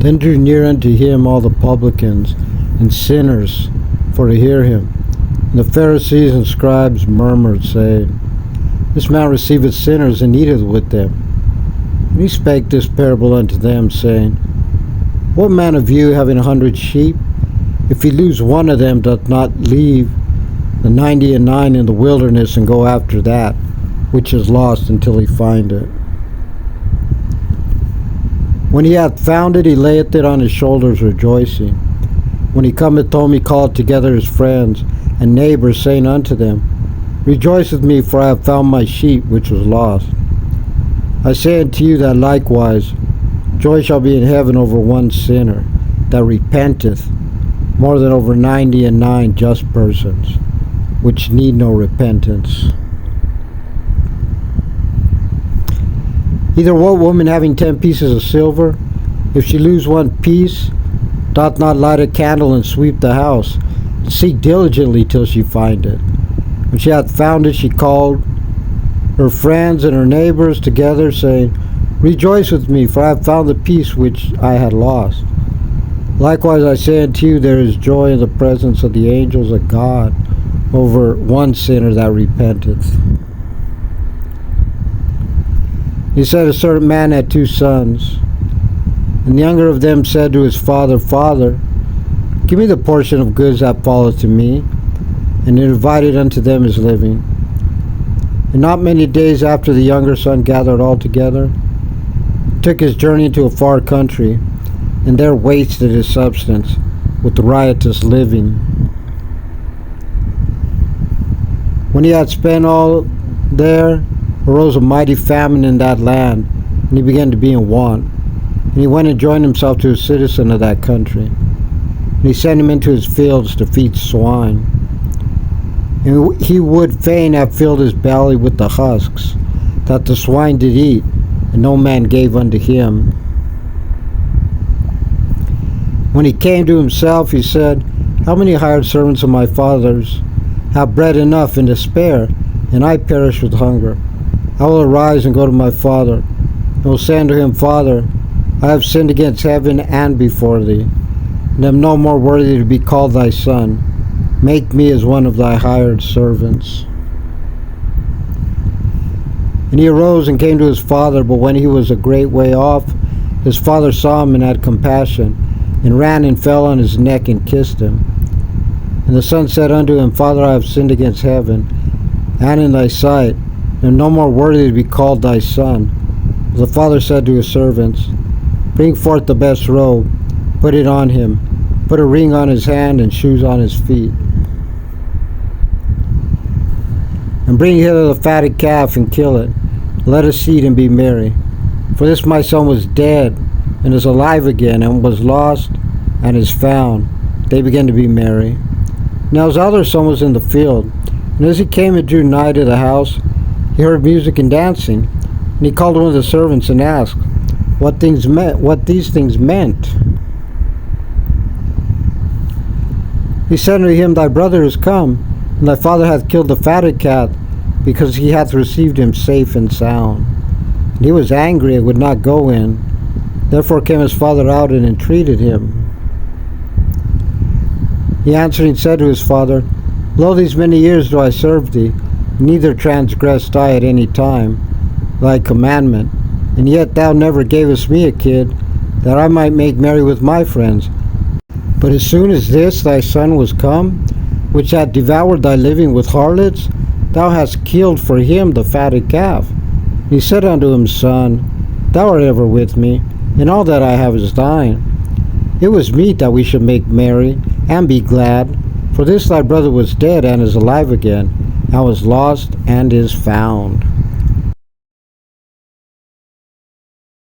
Then drew near unto him all the publicans and sinners for to hear him. And the Pharisees and scribes murmured, saying, This man receiveth sinners and eateth with them. And he spake this parable unto them, saying, What man of you, having 100 sheep, if he lose one of them, doth not leave the 99 in the wilderness, and go after that which is lost until he find it? When he hath found it, he layeth it on his shoulders, rejoicing. When he cometh home, he calleth together his friends and neighbors, saying unto them, Rejoice with me, for I have found my sheep which was lost. I say unto you that likewise joy shall be in heaven over one sinner that repenteth, more than over 99 just persons, which need no repentance. Either what woman having 10 pieces of silver, if she lose one piece, doth not light a candle and sweep the house, and seek diligently till she find it? When she hath found it, she called her friends and her neighbors together, saying, Rejoice with me, for I have found the piece which I had lost. Likewise I say unto you, there is joy in the presence of the angels of God over one sinner that repenteth. He said, A certain man had 2 sons, and the younger of them said to his father, Father, give me the portion of goods that falleth to me. And he divided unto them his living. And not many days after, the younger son gathered all together, took his journey into a far country, and there wasted his substance with riotous living. When he had spent all there, arose a mighty famine in that land, and he began to be in want. And he went and joined himself to a citizen of that country. And he sent him into his fields to feed swine. And he would fain have filled his belly with the husks that the swine did eat, and no man gave unto him. When he came to himself, he said, How many hired servants of my father's have bread enough and to spare, and I perish with hunger? I will arise and go to my father, and will say unto him, Father, I have sinned against heaven and before thee, and am no more worthy to be called thy son. Make me as one of thy hired servants. And he arose and came to his father, but when he was a great way off, his father saw him and had compassion, and ran and fell on his neck and kissed him. And the son said unto him, Father, I have sinned against heaven and in thy sight, and am no more worthy to be called thy son. The father said to his servants, Bring forth the best robe, put it on him, put a ring on his hand and shoes on his feet. And bring hither the fatted calf and kill it. Let us eat and be merry. For this my son was dead and is alive again, and was lost and is found. They began to be merry. Now his other son was in the field, and as he came and drew nigh to the house, he heard music and dancing. And he called one of the servants and asked what these things meant. He said unto him, Thy brother is come, and thy father hath killed the fatted calf, because he hath received him safe and sound. And he was angry and would not go in. Therefore came his father out and entreated him. He answered and said to his father, Lo, these many years do I serve thee, neither transgressed I at any time thy commandment, and yet thou never gavest me a kid, that I might make merry with my friends. But as soon as this thy son was come, which hath devoured thy living with harlots, thou hast killed for him the fatted calf. And he said unto him, Son, thou art ever with me, and all that I have is thine. It was meet that we should make merry and be glad, for this thy brother was dead and is alive again, and was lost and is found.